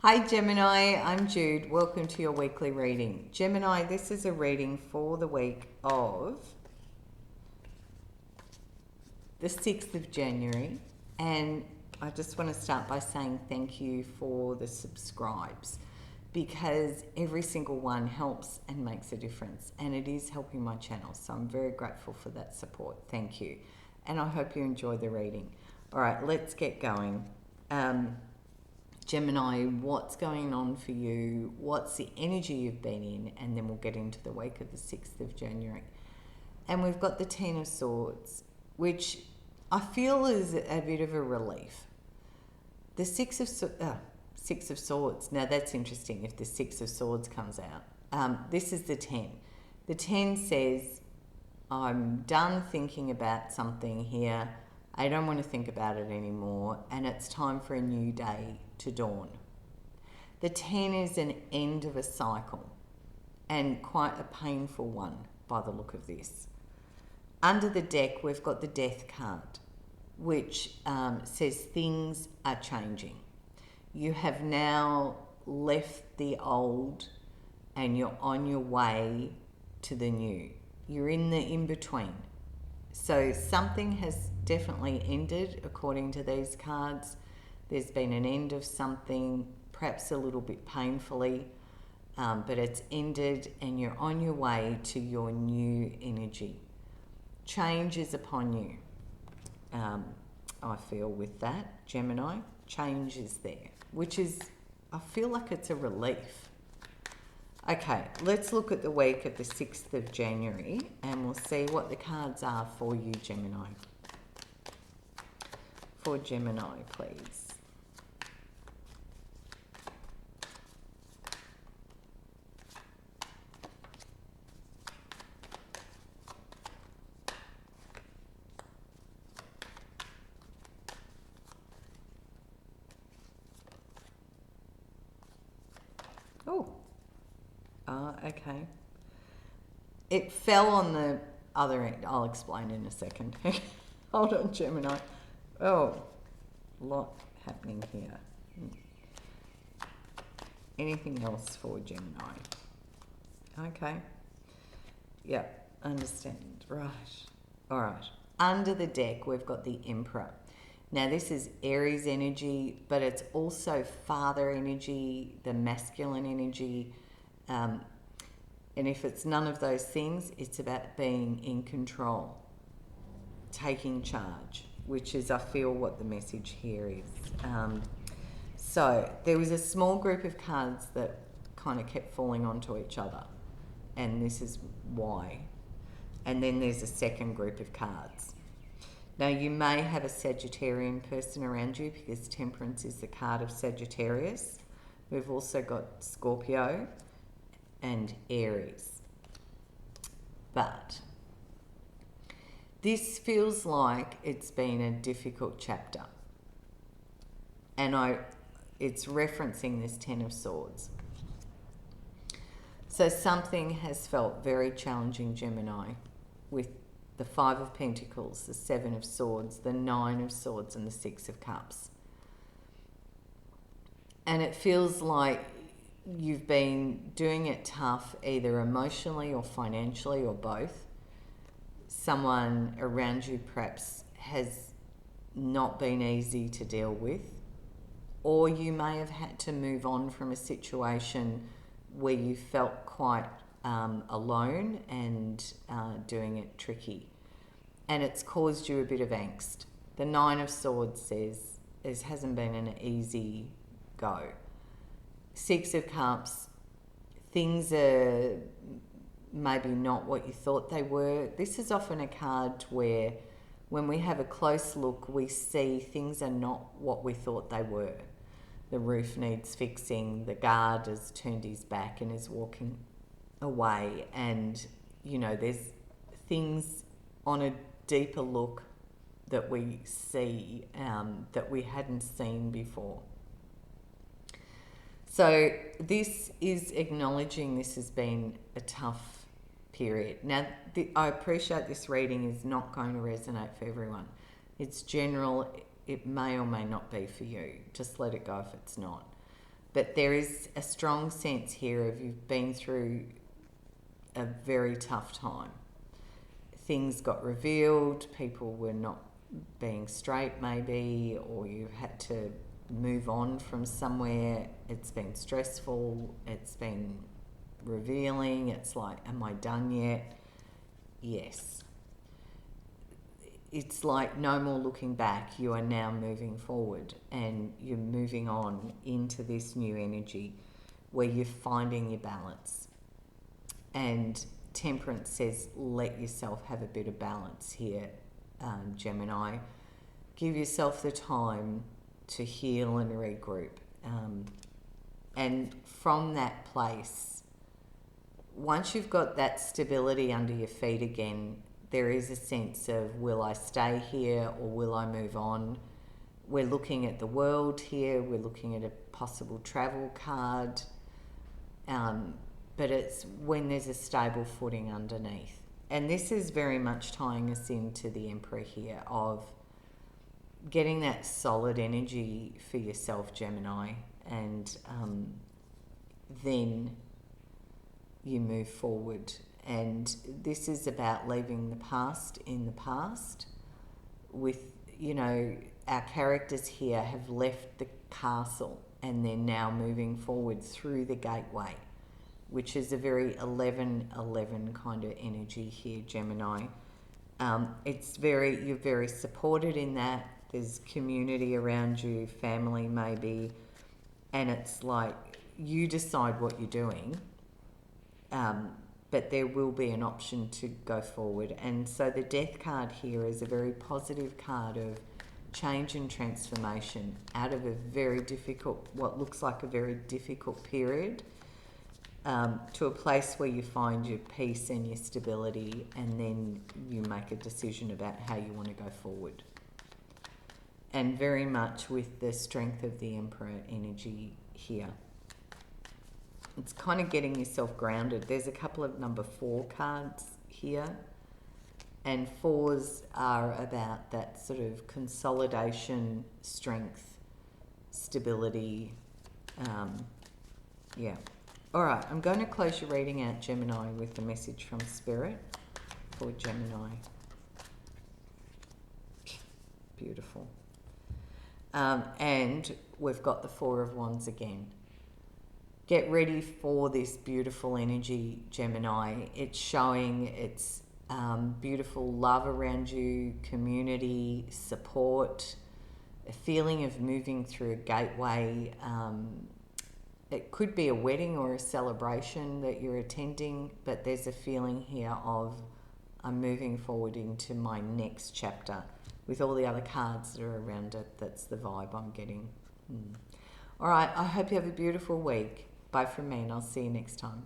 Hi Gemini, I'm Jude. Welcome to your weekly reading. Gemini, this is a reading for the week of the 6th of January. And I just want to start by saying thank you for the subscribes, because every single one helps and makes a difference, and it is helping my channel. So I'm very grateful for that support. Thank you. And I hope you enjoy the reading. All right, let's get going. Gemini, what's going on for you? What's the energy you've been in? And then we'll get into the week of the 6th of January. And we've got the Ten of Swords, which I feel is a bit of a relief. The Six of Swords. Now that's interesting if the Six of Swords comes out. This is the 10. The 10 says, I'm done thinking about something here. I don't want to think about it anymore. And it's time for a new day to dawn. The 10 is an end of a cycle, and quite a painful one by the look of this. Under the deck, we've got the Death card, which says things are changing. You have now left the old and you're on your way to the new. You're in the in-between. So something has definitely ended according to these cards. There's been an end of something, perhaps a little bit painfully, but it's ended and you're on your way to your new energy. Change is upon you. I feel with that, Gemini, change is there, which is, I feel like it's a relief. Okay, let's look at the week of the 6th of January and we'll see what the cards are for you, Gemini. For Gemini, please. Okay. It fell on the other end. I'll explain in a second. Hold on, Gemini. Oh, a lot happening here. Anything else for Gemini? Okay. Yep, understand. Right. All right. Under the deck, we've got the Emperor. Now, this is Aries energy, but it's also father energy, the masculine energy. And if it's none of those things, it's about being in control, taking charge, which is, I feel, what the message here is. So there was a small group of cards that kind of kept falling onto each other, and this is why. And then there's a second group of cards. Now, you may have a Sagittarian person around you because Temperance is the card of Sagittarius. We've also got Scorpio and Aries. But this feels like it's been a difficult chapter. And it's referencing this Ten of Swords. So something has felt very challenging, Gemini, with the Five of Pentacles, the Seven of Swords, the Nine of Swords, and the Six of Cups. And it feels like you've been doing it tough, either emotionally or financially or both. Someone around you perhaps has not been easy to deal with, or you may have had to move on from a situation where you felt quite alone and doing it tricky, and it's caused you a bit of angst. The Nine of Swords says it hasn't been an easy go. Six of Cups, things are maybe not what you thought they were. This is often a card where when we have a close look, we see things are not what we thought they were. The roof needs fixing, the guard has turned his back and is walking away, and you know, there's things on a deeper look that we see that we hadn't seen before. So this is acknowledging this has been a tough period. Now, I appreciate this reading is not going to resonate for everyone. It's general. It may or may not be for you. Just let it go if it's not. But there is a strong sense here of you've been through a very tough time. Things got revealed, people were not being straight maybe, or you had to move on from somewhere. It's been stressful, it's been revealing. It's like, am I done yet? Yes. It's like no more looking back. You are now moving forward, and you're moving on into this new energy where you're finding your balance. And Temperance says, let yourself have a bit of balance here, Gemini. Give yourself the time to heal and regroup. And from that place, once you've got that stability under your feet again, there is a sense of, will I stay here or will I move on? We're looking at the world here. We're looking at a possible travel card. But it's when there's a stable footing underneath. And this is very much tying us into the Emperor here of getting that solid energy for yourself, Gemini. And then you move forward. And this is about leaving the past in the past. With, you know, our characters here have left the castle and they're now moving forward through the gateway, which is a very 11-11 kind of energy here, Gemini. You're very supported in that. There's community around you, family maybe, and it's like you decide what you're doing. But there will be an option to go forward. And so the Death card here is a very positive card of change and transformation out of a very difficult, what looks like a very difficult period, to a place where you find your peace and your stability, and then you make a decision about how you want to go forward. And very much with the strength of the Emperor energy here. It's kind of getting yourself grounded. There's a couple of number 4 cards here. And 4s are about that sort of consolidation, strength, stability. Yeah. All right, I'm going to close your reading out, Gemini, with a message from Spirit for Gemini. Beautiful. And we've got the 4 of Wands again. Get ready for this beautiful energy, Gemini. It's showing its beautiful love around you, community, support, a feeling of moving through a gateway. It could be a wedding or a celebration that you're attending, but there's a feeling here of, I'm moving forward into my next chapter with all the other cards that are around it. That's the vibe I'm getting. All right, I hope you have a beautiful week. Bye from me, and I'll see you next time.